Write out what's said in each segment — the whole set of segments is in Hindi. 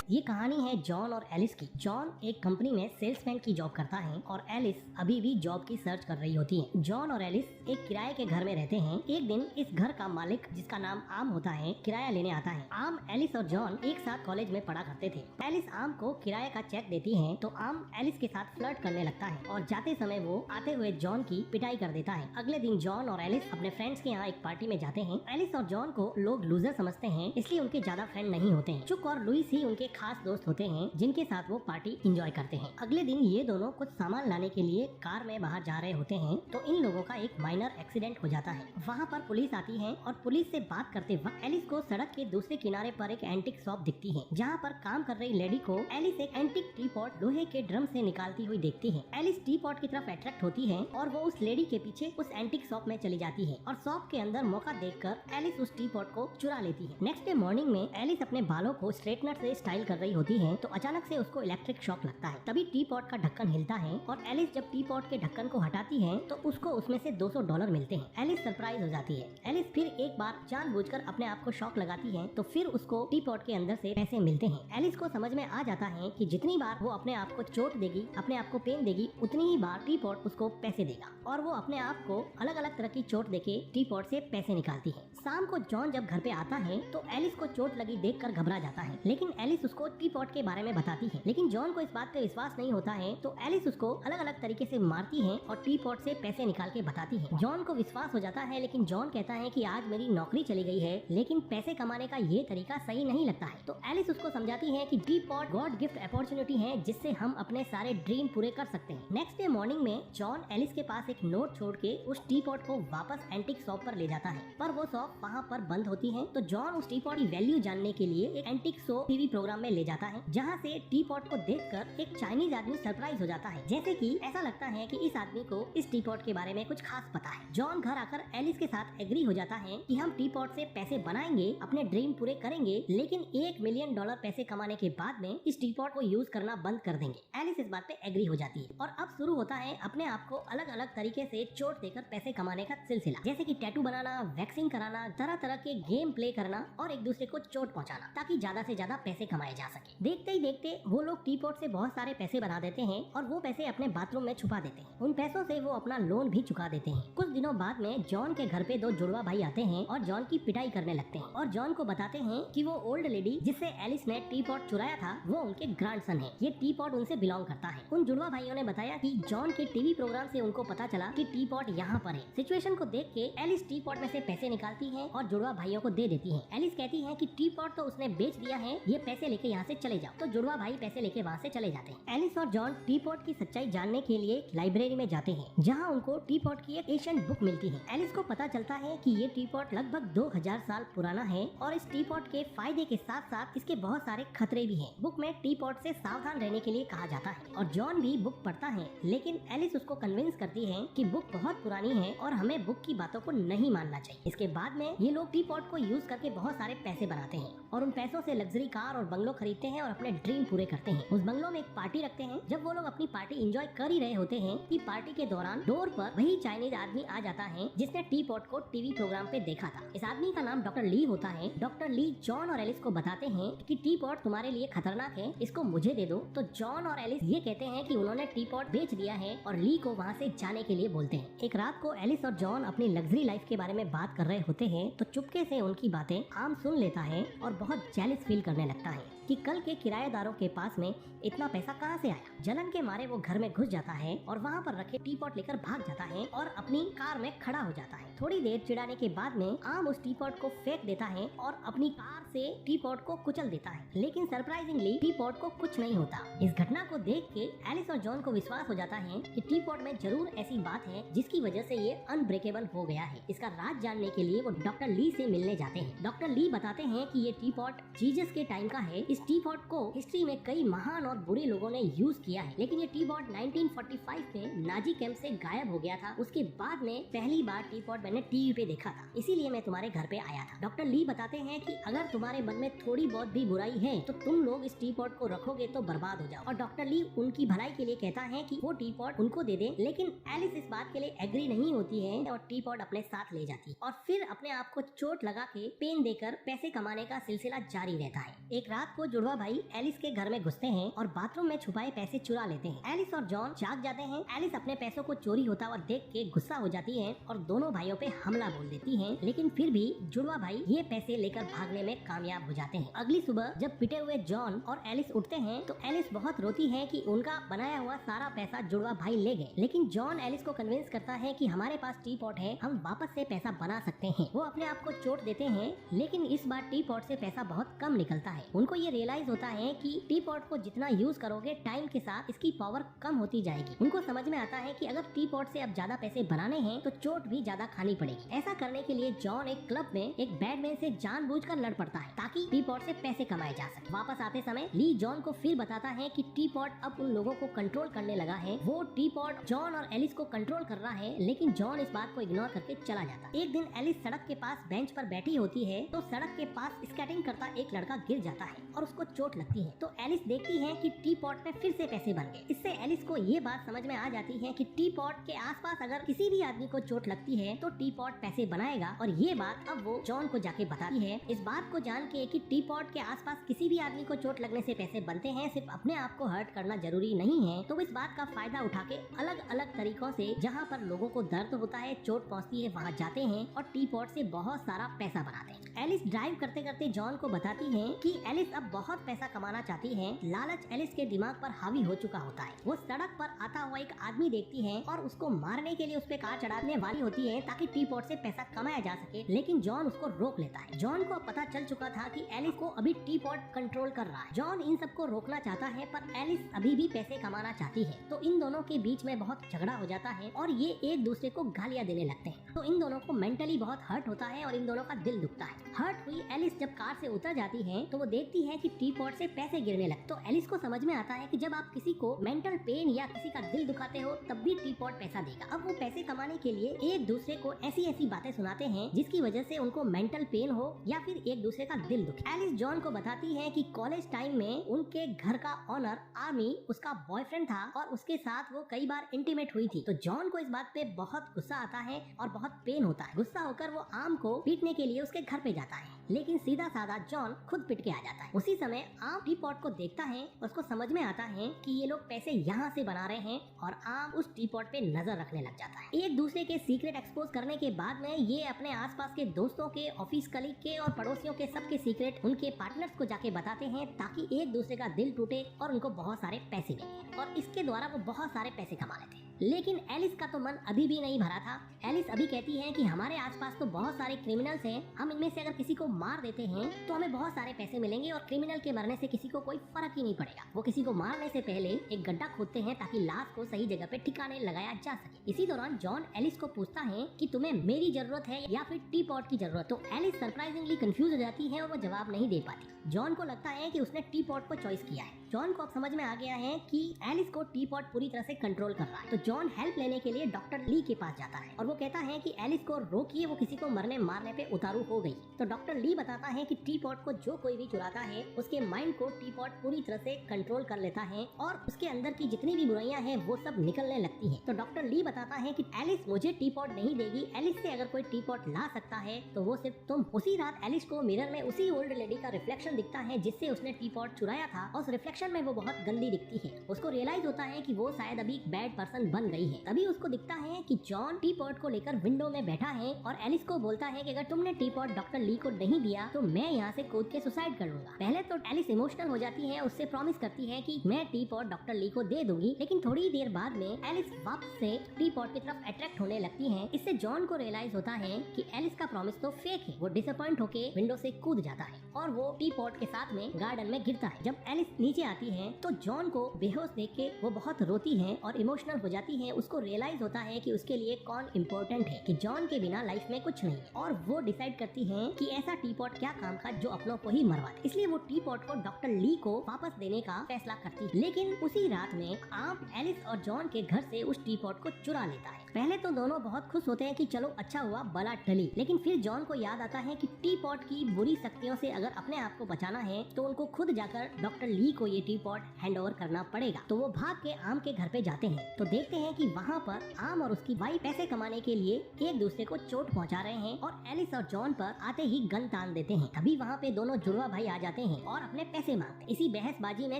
ये कहानी है जॉन और एलिस की। जॉन एक कंपनी में सेल्समैन की जॉब करता है और एलिस अभी भी जॉब की सर्च कर रही होती है। जॉन और एलिस एक किराए के घर में रहते हैं। एक दिन इस घर का मालिक, जिसका नाम आम होता है, किराया लेने आता है। आम, एलिस और जॉन एक साथ कॉलेज में पढ़ा करते थे। एलिस आम को किराए का चेक देती है तो आम एलिस के साथ फ्लर्ट करने लगता है और जाते समय वो आते हुए जॉन की पिटाई कर देता है। अगले दिन जॉन और एलिस अपने फ्रेंड्स के यहाँ एक पार्टी में जाते हैं। एलिस और जॉन को लोग लूजर समझते हैं, इसलिए उनके ज्यादा फ्रेंड नहीं होते हैं। चुक और लुइस ही उनके खास दोस्त होते हैं जिनके साथ वो पार्टी एंजॉय करते हैं। अगले दिन ये दोनों कुछ सामान लाने के लिए कार में बाहर जा रहे होते हैं तो इन लोगों का एक माइनर एक्सीडेंट हो जाता है। वहाँ पर पुलिस आती है और पुलिस से बात करते वक्त एलिस को सड़क के दूसरे किनारे पर एक एंटिक शॉप दिखती है, जहाँ पर काम कर रही लेडी को एलिस एक एंटिक टी पॉट लोहे के ड्रम से निकालती हुई देखती है। एलिस टी पॉट की तरफ अट्रैक्ट होती है और वो उस लेडी के पीछे उस एंटिक शॉप में चली जाती है और शॉप के अंदर मौका देखकर एलिस उस टी पॉट को चुरा लेती है। नेक्स्ट डे मॉर्निंग में एलिस अपने बालों को स्ट्रेटनर से स्टाइल कर रही होती है तो अचानक से उसको इलेक्ट्रिक शॉक लगता है। तभी टी पॉट का ढक्कन हिलता है और एलिस जब टी पॉट के ढक्कन को हटाती है तो उसको उसमें से $200 मिलते हैं। एलिस सरप्राइज हो जाती है। एलिस फिर एक बार जानबूझकर अपने आप को शॉक लगाती है तो फिर उसको टी पॉट के अंदर से पैसे मिलते हैं। एलिस को समझ में आ जाता है कि जितनी बार वो अपने आप को चोट देगी, अपने आप को पेन देगी, उतनी ही बार टी पॉट उसको पैसे देगा और वो अपने आप को अलग अलग तरह की चोट देके टी पॉट से पैसे निकालती है। शाम को जॉन जब घर पे आता है तो एलिस को चोट लगी देखकर घबरा जाता है, लेकिन एलिस उसको टी पॉट के बारे में बताती है। लेकिन जॉन को इस बात पे विश्वास नहीं होता है तो एलिस उसको अलग अलग तरीके से मारती है और टी पॉट से पैसे निकाल के बताती है। जॉन को विश्वास हो जाता है, लेकिन जॉन कहता है कि आज मेरी नौकरी चली गई है, लेकिन पैसे कमाने का ये तरीका सही नहीं लगता है। तो एलिस उसको समझाती है कि T pot God gift opportunity है जिससे हम अपने सारे ड्रीम पूरे कर सकते हैं। नेक्स्ट डे मॉर्निंग में जॉन एलिस के पास एक नोट छोड़ के उस टी पॉट को वापस एंटिक शॉप पर ले जाता है, पर वो शॉप वहाँ पर बंद होती है। तो जॉन उस टी पॉट की वैल्यू जानने के लिए एक एंटिक शो टीवी प्रोग्राम में ले जाता है, जहाँ से टी पॉट को देखकर एक चाइनीज आदमी सरप्राइज हो जाता है, जैसे कि ऐसा लगता है कि इस आदमी को इस टी पॉट के बारे में कुछ खास पता है। जॉन घर आकर एलिस के साथ एग्री हो जाता है कि हम टी पॉट से पैसे बनाएंगे, अपने ड्रीम पूरे करेंगे, लेकिन $1 मिलियन पैसे कमाने के बाद में इस टी पॉट को यूज करना बंद कर देंगे। एलिस इस बात पे एग्री हो जाती है और अब शुरू होता है अपने आप को अलग अलग तरीके से चोट देकर पैसे कमाने का सिलसिला, जैसे कि टैटू बनाना, वैक्सिंग कराना, तरह तरह के गेम प्ले करना और एक दूसरे को चोट पहुंचाना, ताकि ज्यादा से ज्यादा पैसे कमाए जा सके। देखते ही देखते वो लोग टी पॉट से बहुत सारे पैसे बना देते हैं और वो पैसे अपने बाथरूम में छुपा देते हैं। उन पैसों से वो अपना लोन भी चुका देते हैं। कुछ दिनों बाद में जॉन के घर पे दो जुड़वा भाई आते हैं और जॉन की पिटाई करने लगते हैं और जॉन को बताते हैं कि वो ओल्ड लेडी जिससे एलिस ने टी पॉट चुराया था वो उनके ग्रैंडसन है। ये टी पॉट उनसे बिलोंग करता है। उन जुड़वा भाइयों ने बताया कि जॉन के टीवी प्रोग्राम से उनको पता चला कि टी पॉट यहाँ पर है। सिचुएशन को देख के एलिस टी पॉट में से पैसे निकालती है और जुड़वा भाइयों को दे देती है। एलिस कहती है कि टी पॉट तो उसने बेच दिया है, ये पैसे लेके यहाँ से चले जाओ। तो जुड़वा भाई पैसे लेके वहाँ से चले जाते हैं। एलिस और जॉन टी पॉट की सच्चाई जानने के लिए लाइब्रेरी में जाते हैं, जहाँ उनको टी पॉट की एक एशियंट बुक मिलती है। एलिस को पता चलता है कि ये टी पॉट लगभग 2000 साल पुराना है और इस टी पॉट के फायदे के साथ साथ इसके बहुत सारे खतरे भी हैं। बुक में टी पॉट से सावधान रहने के लिए कहा जाता है और जॉन भी बुक पढ़ता है, लेकिन एलिस उसको कन्विंस करती है कि बुक बहुत पुरानी है और हमें बुक की बातों को नहीं मानना चाहिए। इसके बाद में ये लोग टी पॉट को यूज करके बहुत सारे पैसे बनाते हैं और उन पैसों से लग्जरी कार और बंगलो खरीदते हैं और अपने ड्रीम पूरे करते हैं। उस बंगलो में एक पार्टी रखते हैं। जब वो लोग अपनी पार्टी एंजॉय कर ही रहे होते हैं कि पार्टी के दौरान डोर पर वही चाइनीज आदमी आ जाता है जिसने टी पॉट को टीवी प्रोग्राम पे देखा था। इस आदमी का नाम डॉक्टर ली होता है। डॉक्टर ली जॉन और एलिस को बताते हैं कि टी पॉट तुम्हारे लिए खतरनाक है, इसको मुझे दे दो। तो जॉन और एलिस ये कहते हैं कि उन्होंने टी पॉट बेच दिया है और ली को वहाँ से जाने के लिए बोलते हैं। एक रात को एलिस और जॉन अपनी लग्जरी लाइफ के बारे में बात कर रहे होते हैं तो चुपके से उनकी बातें आम सुन लेता है और बहुत जेलस फील करने लगता है कि कल के किराएदारों के पास में इतना पैसा कहाँ से आया। जलन के मारे वो घर में घुस जाता है और वहाँ पर रखे टी पॉट लेकर भाग जाता है और अपनी कार में खड़ा हो जाता है। थोड़ी देर चिढ़ाने के बाद में आम उस टी पॉट को फेंक देता है और अपनी कार से टी पॉट को कुचल देता है, लेकिन सरप्राइजिंगली टी पॉट को कुछ नहीं होता। इस घटना को देख के एलिस और जॉन को विश्वास हो जाता है कि टी पॉट में जरूर ऐसी बात है जिसकी वजह से ये अनब्रेकेबल हो गया है। इसका राज जानने के लिए वो डॉक्टर ली से मिलने जाते हैं। डॉक्टर ली बताते हैं कि ये टी पॉट जीसस के टाइम का है। इस टी पॉट को हिस्ट्री में कई महान और बुरे लोगों ने यूज किया है, लेकिन ये टी पॉट 1945 में नाजी कैंप से गायब हो गया था। उसके बाद में पहली बार टी पॉट मैंने टीवी पे देखा था, इसीलिए मैं तुम्हारे घर पे आया था। डॉक्टर ली बताते हैं कि अगर तुम्हारे मन में थोड़ी बहुत भी बुराई है तो तुम लोग इस टी पॉट को रखोगे तो बर्बाद हो जाओ। और डॉक्टर ली उनकी भलाई के लिए कहता है कि वो टी पॉट उनको दे दे, लेकिन एलिस इस बात के लिए एग्री नहीं होती है और टी पॉट अपने साथ ले जाती है और फिर अपने आप को चोट लगा के पेन देकर पैसे कमाने का सिलसिला जारी रहता है। एक रात को जुड़वा भाई एलिस के घर में घुसते हैं और बाथरूम में छुपाए पैसे चुरा लेते हैं। एलिस और जॉन जाग जाते हैं। एलिस अपने पैसों को चोरी होता हुआ देख के गुस्सा हो जाती है और दोनों भाइयों पे हमला बोल देती है, लेकिन फिर भी जुड़वा भाई ये पैसे लेकर भागने में कामयाब हो जाते हैं। अगली सुबह जब पिटे हुए जॉन और एलिस उठते हैं तो एलिस बहुत रोती है कि उनका बनाया हुआ सारा पैसा जुड़वा भाई ले गए, लेकिन जॉन एलिस को कन्विंस करता है कि हमारे पास टी पॉट है, हम वापस से पैसा बना सकते हैं। वो अपने आप को चोट देते हैं, लेकिन इस बार टी पॉट से पैसा बहुत कम निकलता है। उनको ये रियलाइज होता है कि टी पॉट को जितना यूज करोगे टाइम के साथ इसकी पावर कम होती जाएगी। उनको समझ में आता है कि अगर टी पॉट से अब ज्यादा पैसे बनाने हैं तो चोट भी ज्यादा खानी पड़ेगी। ऐसा करने के लिए जॉन एक क्लब में एक बैडमैन से जानबूझकर लड़ पड़ता है ताकि टी पॉट से पैसे कमाए जा सके। वापस आते समय ली जॉन को फिर बताता है कि टी पॉट अब उन लोगों को कंट्रोल करने लगा है। वो टी पॉट जॉन और एलिस को कंट्रोल कर रहा है, लेकिन जॉन इस बात को इग्नोर करके चला जाता है। एक दिन एलिस सड़क के पास बेंच पर बैठी होती है तो सड़क के पास स्केटिंग करता एक लड़का गिर जाता है और उसको चोट लगती है। तो एलिस देखती है कि टी पॉट में फिर से पैसे बन गए। इससे एलिस को ये बात समझ में आ जाती है कि टी पॉट के आसपास अगर किसी भी आदमी को चोट लगती है तो टी पॉट पैसे बनाएगा, और ये बात अब वो जॉन को जाके बताती है। इस बात को जान के कि टी पॉट के आसपास किसी भी आदमी को चोट लगने से पैसे बनते हैं, सिर्फ अपने आप को हर्ट करना जरूरी नहीं है, तो इस बात का फायदा उठा के अलग अलग तरीकों से जहाँ पर लोगों को दर्द होता है, चोट पहुँचती है, वहाँ जाते हैं और टी पॉट से बहुत सारा पैसा बनाते हैं। एलिस ड्राइव करते करते जॉन को बताती है कि एलिस अब बहुत पैसा कमाना चाहती है। लालच एलिस के दिमाग पर हावी हो चुका होता है। वो सड़क पर आता हुआ एक आदमी देखती है और उसको मारने के लिए उस पे कार चढ़ाने वाली होती है ताकि टी पॉट से पैसा कमाया जा सके, लेकिन जॉन उसको रोक लेता है। जॉन को पता चल चुका था कि एलिस को अभी टी पॉट कंट्रोल कर रहा है। जॉन इन सबको रोकना चाहता है पर एलिस अभी भी पैसे कमाना चाहती है, तो इन दोनों के बीच में बहुत झगड़ा हो जाता है और ये एक दूसरे को गालियाँ देने लगते हैं। तो इन दोनों को मेंटली बहुत हर्ट होता है और इन दोनों का दिल दुखता है। हर्ट हुई एलिस जब कार से उतर जाती है तो वो देखती है कि टी पॉट से पैसे गिरने लगते। तो एलिस को समझ में आता है कि जब आप किसी को मेंटल पेन या किसी का दिल दुखाते हो तब भी टी पॉट पैसा देगा। अब वो पैसे कमाने के लिए एक दूसरे को ऐसी ऐसी बातें सुनाते हैं जिसकी वजह से उनको मेंटल पेन हो या फिर एक दूसरे का दिल दुखे। एलिस जॉन को बताती है कि कॉलेज टाइम में उनके घर का ऑनर आर्मी उसका बॉयफ्रेंड था और उसके साथ वो कई बार इंटीमेट हुई थी। तो जॉन को इस बात पे बहुत गुस्सा आता है और बहुत पेन होता है। गुस्सा होकर वो आर्म को पीटने के लिए उसके घर पे जाता है, लेकिन सीधा साधा जॉन खुद पिट के आ जाता है। उसी समय आम टी पॉट को देखता है, उसको समझ में आता है कि ये लोग पैसे यहाँ से बना रहे हैं और आम उस टी पॉट पे नजर रखने लग जाता है। एक दूसरे के सीक्रेट एक्सपोज करने के बाद में ये अपने आसपास के दोस्तों के, ऑफिस कलीग के और पड़ोसियों के सबके सीक्रेट उनके पार्टनर्स को जाके बताते हैं ताकि एक दूसरे का दिल टूटे और उनको बहुत सारे पैसे मिले, और इसके द्वारा वो बहुत सारे पैसे कमा लेते हैं। लेकिन एलिस का तो मन अभी भी नहीं भरा था। एलिस अभी कहती है कि हमारे आसपास तो बहुत सारे क्रिमिनल्स हैं, हम इनमें से अगर किसी को मार देते हैं तो हमें बहुत सारे पैसे मिलेंगे और क्रिमिनल के मरने से किसी को कोई फर्क ही नहीं पड़ेगा। वो किसी को मारने से पहले एक गड्ढा खोदते हैं ताकि लाश को सही जगह पे ठिकाने लगाया जा सके। इसी दौरान जॉन एलिस को पूछता है कि तुम्हें मेरी जरूरत है या फिर टी पॉट की जरूरत। तो एलिस सरप्राइजिंगली कंफ्यूज हो जाती है और वो जवाब नहीं दे पाती। जॉन को लगता है कि उसने टी पॉट को चॉइस किया है। जॉन को अब समझ में आ गया है कि एलिस को टी पॉट पूरी तरह से कंट्रोल कर रहा है। तो जॉन हेल्प लेने के लिए डॉक्टर ली के पास जाता है और वो कहता है कि एलिस को रोकिए, वो किसी को मरने मारने पे उतारू हो गई। तो डॉक्टर ली बताता है कि टी पॉट को जो कोई भी चुराता है उसके माइंड को टी पॉट पूरी तरह से कंट्रोल कर लेता है और उसके अंदर की जितनी भी बुराइयां हैं वो सब निकलने लगती हैं। तो डॉक्टर ली बताता है कि एलिस मुझे टी पॉट नहीं देगी, एलिस से अगर कोई टी पॉट ला सकता है तो वो सिर्फ तुम। उसी रात एलिस को मिरर में उसी ओल्ड लेडी का रिफ्लेक्शन दिखता है जिससे उसने टी पॉट चुराया था, और उस रिफ्लेक्शन में वो बहुत गंदी दिखती है। उसको रियलाइज होता है कि वो शायद अभी एक बैड पर्सन बन गई है। तभी उसको दिखता है कि जॉन टी पॉट को लेकर विंडो में बैठा है और एलिस को बोलता है कि अगर तुमने टी पॉट डॉक्टर ली को नहीं दिया तो मैं यहाँ से कूद के सुसाइड कर लूंगा। पहले तो एलिस इमोशनल हो जाती है, उससे प्रॉमिस करती है कि मैं टी पॉट डॉक्टर ली को दे दूंगी, लेकिन थोड़ी देर बाद में एलिस वापस से टी पॉट की तरफ अट्रैक्ट होने लगती है। इससे जॉन को रियलाइज होता है कि एलिस का प्रॉमिस तो फेक है। वो डिसअपॉइंट होके विंडो से कूद जाता है और वो टी पॉट के साथ में गार्डन में गिरता है। जब एलिस नीचे आती है तो जॉन को बेहोश देख के वो बहुत रोती है और इमोशनल हो जाती है। उसको रियलाइज होता है कि उसके लिए कौन इम्पोर्टेंट है, कि जॉन के बिना लाइफ में कुछ नहीं है, और वो डिसाइड करती है कि ऐसा टी पॉट क्या काम का जो अपनों को ही मरवा दे। इसलिए वो टी पॉट को डॉक्टर ली को वापस देने का फैसला करती है। लेकिन उसी रात में आप एलिस और जॉन के घर से उस टी पॉट को चुरा लेता है पहले तो दोनों बहुत खुश होते हैं कि चलो अच्छा हुआ बला टली, लेकिन फिर जॉन को याद आता है कि टी पॉट की बुरी शक्तियों से अगर अपने आप को बचाना है तो उनको खुद जाकर डॉक्टर ली को ये टी पॉट हैंड ओवर करना पड़ेगा। तो वो भाग के आम के घर पे जाते हैं तो देखते हैं कि वहाँ पर आम और उसकी वाइफ पैसे कमाने के लिए एक दूसरे को चोट पहुँचा रहे हैं और एलिस और जॉन पर आते ही गन तान देते हैं। तभी वहाँ पे दोनों जुड़वा भाई आ जाते हैं और अपने पैसे मांगते हैं। इसी बहसबाजी में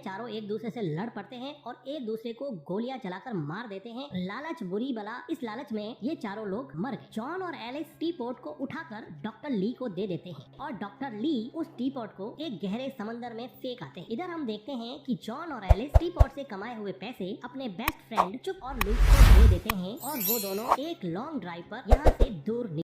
चारों एक दूसरे से लड़ पड़ते हैं और एक दूसरे को गोलियां चलाकर मार देते हैं। लालच बुरी बला, इस लालच में ये चारों लोग मर गए। जॉन और एलिस टी पॉट को उठाकर डॉक्टर ली को दे देते हैं और डॉक्टर ली उस टी पॉट को एक गहरे समंदर में फेंक आते हैं। इधर हम देखते हैं कि जॉन और एलिस टी पॉट से कमाए हुए पैसे अपने बेस्ट फ्रेंड चुप और लूक को दे देते हैं और वो दोनों एक लॉन्ग ड्राइव पर यहाँ से दूर